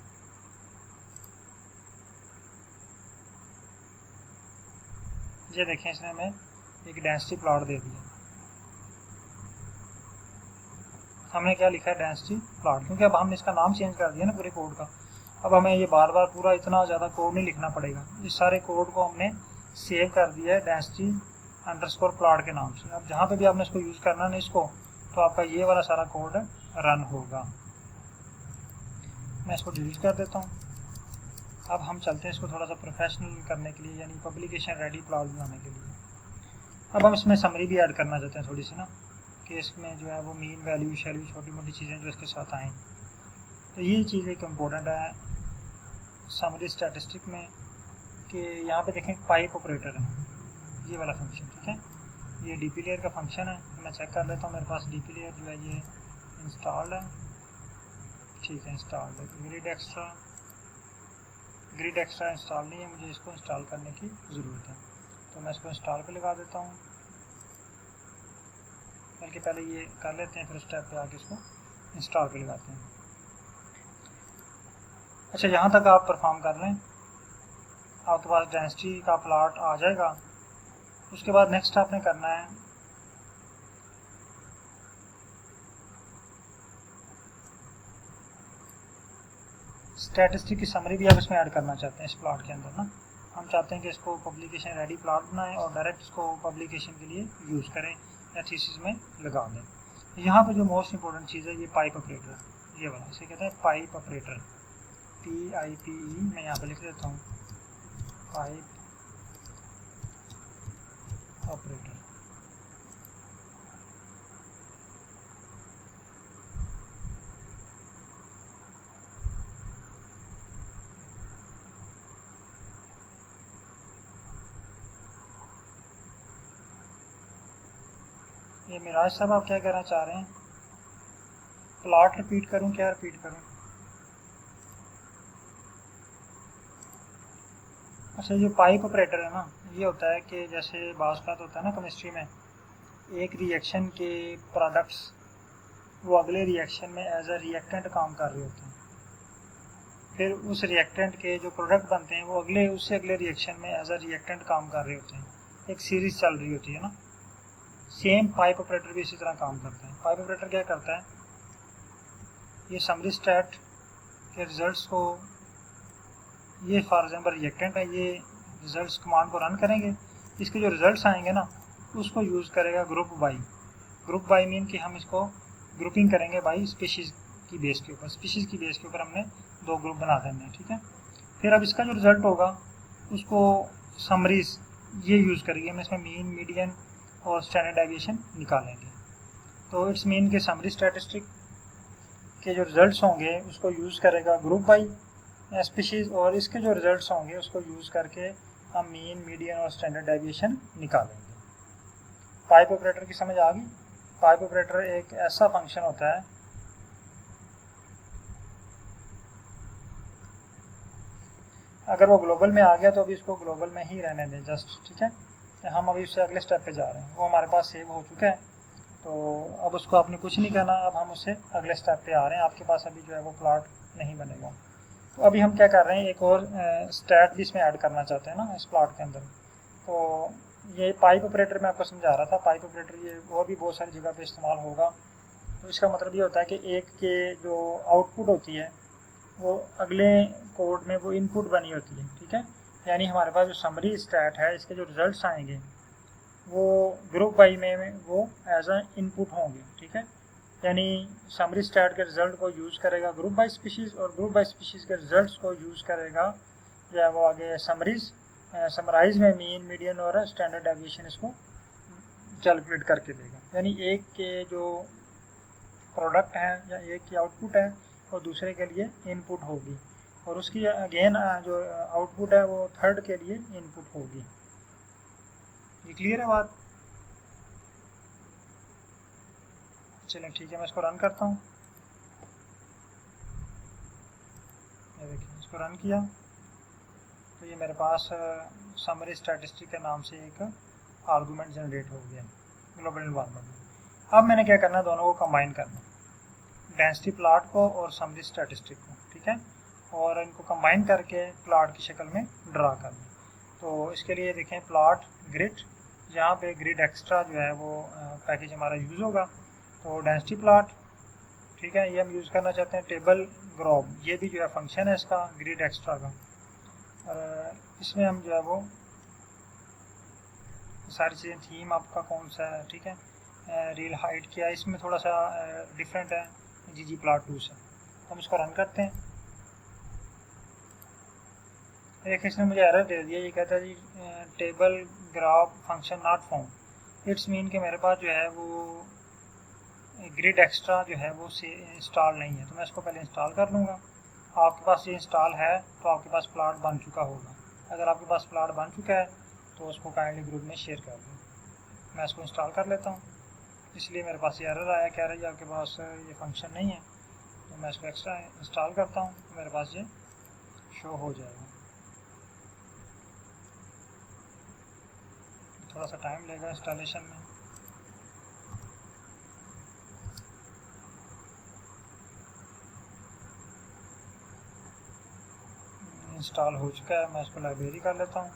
ये देखें इसने हमें एक डेंसिटी प्लॉट दे दिया। हमने क्या लिखा है, डेंसिटी प्लॉट, क्योंकि अब हमने इसका नाम चेंज कर दिया ना पूरे कोड का। अब हमें ये बार बार पूरा इतना ज़्यादा कोड नहीं लिखना पड़ेगा। इस सारे कोड को हमने सेव कर दिया है डेंसिटी अंडरस्कोर प्लॉट के नाम से। अब जहाँ पे भी आपने इसको यूज़ करना ना इसको, तो आपका ये वाला सारा कोड रन होगा। मैं इसको डिलीट कर देता हूँ। अब हम चलते हैं इसको थोड़ा सा प्रोफेशनल करने के लिए, यानी पब्लिकेशन रेडी प्लॉट बनाने के लिए। अब हम इसमें समरी भी ऐड करना चाहते हैं थोड़ी सी ना, कि इसमें जो है वो मीन, वैल्यू, शैल्यू, छोटी मोटी चीज़ें जो इसके साथ आएँ। तो ये चीज़ एक इम्पोर्टेंट है समरी स्टैटिस्टिक में, कि यहाँ पे देखें पाइप ऑपरेटर है, ये वाला फंक्शन, ठीक है। ये डीपी लेयर का फंक्शन है। मैं चेक कर लेता हूँ, मेरे पास डीपी लेयर जो है ये इंस्टॉल्ड है, ठीक है, इंस्टॉल्ड है। ग्रिड एक्स्ट्रा इंस्टॉल नहीं है, मुझे इसको इंस्टॉल करने की ज़रूरत है, तो मैं इसको इंस्टॉल पे लगा देता हूँ। बल्कि पहले ये कर लेते हैं, फिर स्टेप पे आके इसको इंस्टॉल पे लगाते हैं। अच्छा, यहाँ तक आप परफॉर्म कर लें, आपके पास डेंसिटी का प्लॉट आ जाएगा। उसके बाद नेक्स्ट आपने करना है, स्टैटिस्टिक की समरी भी आप इसमें ऐड करना चाहते हैं इस प्लॉट के अंदर ना। हम चाहते हैं कि इसको पब्लिकेशन रेडी प्लॉट बनाएं और डायरेक्ट इसको पब्लिकेशन के लिए यूज़ करें या थीसिस में लगा दें। यहाँ पर जो मोस्ट इंपॉर्टेंट चीज़ है ये पाइप ऑपरेटर, ये वाला, इसे कहते हैं पाइप ऑपरेटर, PIPE। मैं यहाँ पर लिख देता हूँ, पाइप ऑपरेटर। ये मिराज साहब आप क्या कहना चाह रहे हैं, प्लॉट रिपीट करूं, क्या रिपीट करूं? अच्छा, ये पाइप ऑपरेटर है ना, ये होता है कि जैसे बास का तो होता है ना केमिस्ट्री में, एक रिएक्शन के प्रोडक्ट्स वो अगले रिएक्शन में एज अ रिएक्टेंट काम कर रहे होते हैं, फिर उस रिएक्टेंट के जो प्रोडक्ट बनते हैं वो उससे अगले रिएक्शन में एज अ रिएक्टेंट काम कर रहे होते हैं, एक सीरीज चल रही होती है ना। सेम पाइप ऑपरेटर भी इसी तरह काम करता है। पाइप ऑपरेटर क्या करता है, ये समरी स्टैट के रिजल्ट्स को, ये फॉर एग्जांपल रिएक्टेंट है, ये रिजल्ट्स कमांड को रन करेंगे, इसके जो रिजल्ट्स आएंगे ना उसको यूज़ करेगा group by. Group by mean कि हम इसको ग्रुपिंग करेंगे बाई स्पीशीज़ की बेस के ऊपर। स्पीशीज़ की बेस के ऊपर हमने 2 ग्रुप बना देने हैं, ठीक है। फिर अब इसका जो रिज़ल्ट होगा उसको समरीज ये यूज़ करेगी, हम इसमें मीन, मीडियन और स्टैंडर्ड डेविएशन निकालेंगे। तो इट्स मीन के समरी स्टैटिस्टिक के जो रिजल्ट्स होंगे उसको यूज़ करेगा ग्रुप बाई स्पीशीज़, और इसके जो रिजल्ट्स होंगे उसको यूज़ करके हम मीन, मीडियन और स्टैंडर्ड डेविएशन निकालेंगे। पाइप ऑपरेटर की समझ आ गई? पाइप ऑपरेटर एक ऐसा फंक्शन होता है, अगर वो ग्लोबल में आ गया तो अभी इसको ग्लोबल में ही रहने दें जस्ट, ठीक है। हम अभी उससे अगले स्टेप पे जा रहे हैं, वो हमारे पास सेव हो चुका है। तो अब उसको आपने कुछ नहीं करना, अब हम उससे अगले स्टेप पे आ रहे हैं। आपके पास अभी जो है वो प्लॉट नहीं बनेगा। तो अभी हम क्या कर रहे हैं, एक और स्टैट भी इसमें ऐड करना चाहते हैं ना इस प्लॉट के अंदर। तो ये पाइप ऑपरेटर मैं आपको समझा रहा था, पाइप ऑपरेटर ये और भी बहुत सारी जगह पे इस्तेमाल होगा। तो इसका मतलब ये होता है कि एक के जो आउटपुट होती है वो अगले कोड में वो इनपुट बनी होती है, ठीक है। यानी हमारे पास जो समरी स्टैट है, इसके जो रिजल्ट्स आएंगे वो ग्रुप बाई में वो एज अ इनपुट होंगे, ठीक है। यानी समरी स्टैट के रिजल्ट को यूज़ करेगा ग्रुप बाई स्पीशीज़, और ग्रुप बाई स्पीशीज़ के रिजल्ट्स को यूज़ करेगा जो है वो आगे समराइज में मीन, मीडियन और स्टैंडर्ड डेविएशन इसको कैलकुलेट करके देगा। यानी एक के जो प्रोडक्ट है या एक की आउटपुट है और दूसरे के लिए इनपुट होगी, और उसकी अगेन जो आउटपुट है वो थर्ड के लिए इनपुट होगी। ये क्लियर है बात? चलें ठीक है, मैं इसको रन करता हूँ। ये देखिए, इसको रन किया तो ये मेरे पास समरी स्टैटिस्टिक के नाम से एक आर्गूमेंट जनरेट हो गया ग्लोबल एनवायरनमेंट में। अब मैंने क्या करना है, दोनों को कंबाइन करना, डेंसिटी प्लॉट को और समरी स्टैटिस्टिक को, ठीक है, और इनको कंबाइन करके प्लॉट की शक्ल में ड्रा करना। तो इसके लिए देखें प्लॉट ग्रिड, यहाँ पे ग्रिड एक्स्ट्रा जो है वो पैकेज हमारा यूज़ होगा। तो डेंसिटी प्लॉट, ठीक है, ये हम यूज़ करना चाहते हैं। टेबल ग्रॉब, ये भी जो है फंक्शन है इसका ग्रिड एक्स्ट्रा का, और इसमें हम जो है वो सारी चीज़ें, थीम आपका कौन सा है, ठीक है, रील हाइट क्या है, इसमें थोड़ा सा डिफरेंट है जी प्लॉट 2 से। हम इसको रन करते हैं। एक इसने मुझे एरर दे दिया, ये कहता है जी table graph function not found. It's mean कि मेरे पास जो है वो ग्रिड एक्स्ट्रा जो है वो से इंस्टॉल नहीं है। तो मैं इसको पहले इंस्टॉल कर लूँगा। आपके पास ये इंस्टॉल है तो आपके पास प्लॉट बन चुका होगा। अगर आपके पास प्लॉट बन चुका है तो उसको काइंडली ग्रुप में शेयर कर दूँ। मैं इसको इंस्टॉल कर लेता हूँ, इसलिए मेरे पास ये एरर आया, कह रहा है आपके पास ये फंक्शन नहीं है। तो मैं इसको एक्स्ट्रा इंस्टॉल करता हूँ तो मेरे पास ये शो हो जाएगा। थोड़ा सा टाइम लेगा इंस्टॉलेशन में। इंस्टॉल हो चुका है, मैं इसको लाइब्रेरी कर लेता हूँ।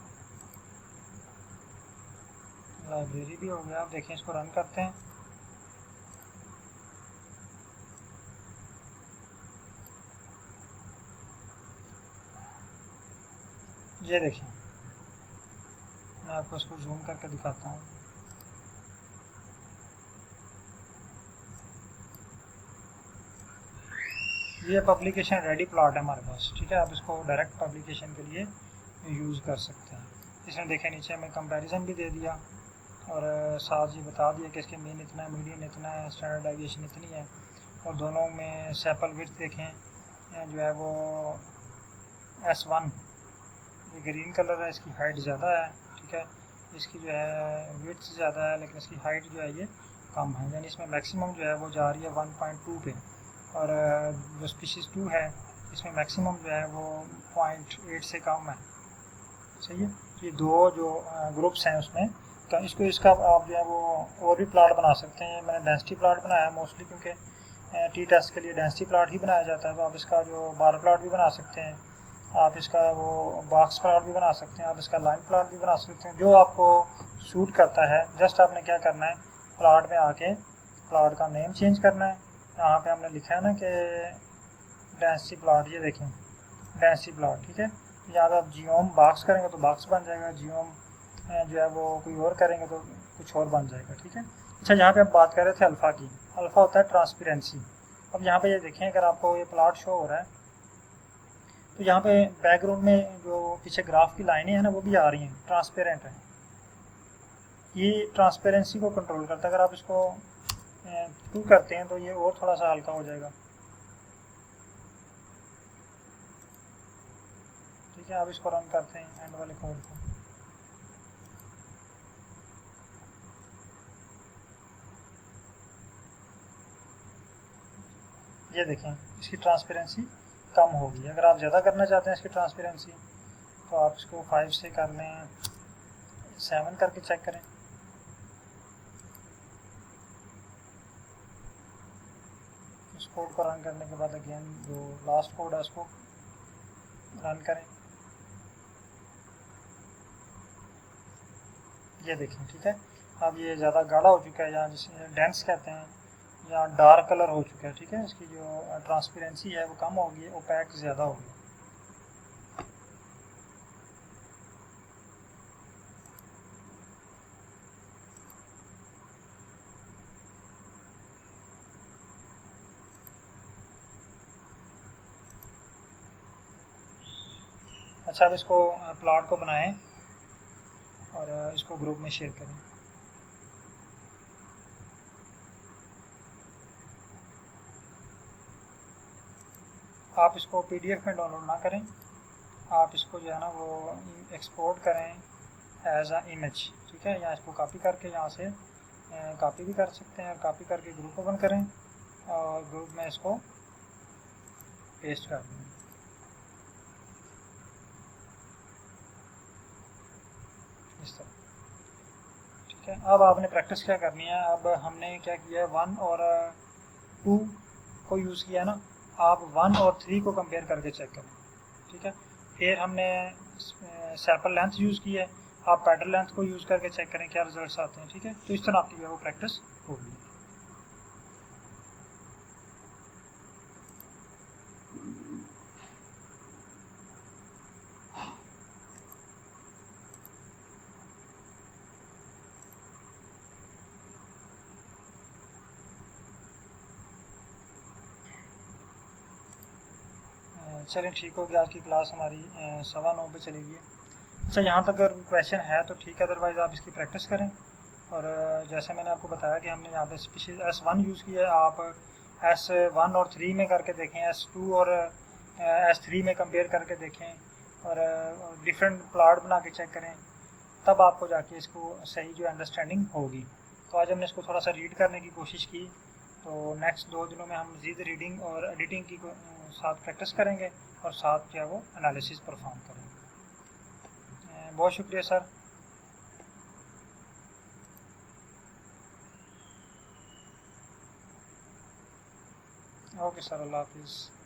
लाइब्रेरी भी हो गया। आप देखें, इसको रन करते हैं। ये देखिए, मैं आपको इसको जूम करके दिखाता हूँ। ये पब्लिकेशन रेडी प्लॉट है हमारे पास, ठीक है। आप इसको डायरेक्ट पब्लिकेशन के लिए यूज़ कर सकते हैं। इसमें देखें नीचे हमें कंपैरिजन भी दे दिया और साथ ही बता दिया कि इसके मीन इतना है, मीडियन इतना है, स्टैंडर्ड डेविएशन इतनी है, और दोनों में सैपल विड्थ देखें जो है वो S1, ये ग्रीन कलर है, इसकी हाइट ज़्यादा है, ठीक है। इसकी जो है विड्थ ज़्यादा है लेकिन इसकी हाइट जो है ये कम है, यानी इसमें मैक्सिमम जो है वो जा रही है 1.2 पे, और जो स्पीशीज़ 2 है इसमें मैक्सिमम जो है वो 0.8 से कम है। सही है। ये दो जो ग्रुप्स हैं उसमें, तो इसका आप जो है वो और भी प्लॉट बना सकते हैं। मैंने डेंसिटी प्लॉट बनाया है मोस्टली, क्योंकि टी टेस्ट के लिए डेंसिटी प्लॉट ही बनाया जाता है। तो आप इसका जो बार प्लॉट भी बना सकते हैं, आप इसका वो बॉक्स प्लॉट भी बना सकते हैं, आप इसका लाइन प्लॉट भी बना सकते हैं, जो आपको सूट करता है। जस्ट आपने क्या करना है, प्लॉट में आके प्लॉट का नेम चेंज करना है। यहाँ पे हमने लिखा है ना कि डेंसिटी प्लॉट, ये देखें डेंसिटी प्लॉट, ठीक है। यहाँ पे आप जियोम बॉक्स करेंगे तो बॉक्स बन जाएगा, जियोम जो है वो कोई और करेंगे तो कुछ और बन जाएगा, ठीक है। अच्छा, यहाँ पे हम बात कर रहे थे अल्फ़ा की। अल्फ़ा होता है ट्रांसपेरेंसी। अब यहाँ पे ये देखें, अगर आपको ये प्लॉट शो हो रहा है तो यहाँ पे बैकग्राउंड में जो पीछे ग्राफ की लाइनें हैं ना वो भी आ रही हैं, ट्रांसपेरेंट है। ये ट्रांसपेरेंसी को कंट्रोल करता है। अगर आप इसको 2 करते हैं तो ये और थोड़ा सा हल्का हो जाएगा, ठीक है। आप इसको रन करते हैं एंड वाले कोड को। ये देखें, इसकी ट्रांसपेरेंसी कम होगी। अगर आप ज़्यादा करना चाहते हैं इसकी ट्रांसपेरेंसी तो आप इसको 5 से कर लें, 7 करके चेक करें। इस कोड को रन करने के बाद अगेन जो लास्ट कोड है उसको रन करें। ये देखें, ठीक है। अब ये ज़्यादा गाढ़ा हो चुका है, या जिसे डेंस कहते हैं, या डार्क कलर हो चुका है, ठीक है। इसकी जो ट्रांसपेरेंसी है वो कम होगी, ओपैक ज़्यादा होगी। अच्छा, अब इसको प्लॉट को बनाएं और इसको ग्रुप में शेयर करें। आप इसको पीडीएफ में डाउनलोड ना करें, आप इसको जो है ना वो एक्सपोर्ट करें एज अ इमेज, ठीक है। या इसको कॉपी करके यहाँ से कॉपी भी कर सकते हैं, और कॉपी करके ग्रुप ओपन करें और ग्रुप में इसको पेस्ट कर दें। इस तरह, ठीक है। अब आपने प्रैक्टिस क्या करनी है, अब हमने क्या किया है, 1 और 2 को यूज़ किया ना, आप 1 और 3 को कंपेयर करके चेक करें, ठीक है। फिर हमने सैंपल लेंथ यूज़ की है, आप पैटर्न लेंथ को यूज़ करके चेक करें क्या रिजल्ट्स आते हैं, ठीक है। तो इस तरह आपकी जो है वो प्रैक्टिस होगी। चलें, ठीक हो गया। आज की क्लास हमारी 9:15 पे चलेगी। अच्छा, यहाँ तक अगर क्वेश्चन है तो ठीक है, अदरवाइज़ आप इसकी प्रैक्टिस करें। और जैसे मैंने आपको बताया कि हमने यहाँ पे स्पीशीज S1 यूज़ किया है, आप S1 और 3 में करके देखें, S2 और S3 में कंपेयर करके देखें, और डिफरेंट प्लॉट बना के चेक करें, तब आपको जाके इसको सही जो अंडरस्टैंडिंग होगी। तो आज हमने इसको थोड़ा सा रीड करने की कोशिश की, तो नेक्स्ट 2 दिनों में हम मज़ीद रीडिंग और एडिटिंग की साथ प्रैक्टिस करेंगे, और साथ जो है वो एनालिसिस परफॉर्म करेंगे। बहुत शुक्रिया सर। ओके सर, अल्लाह हाफिज़।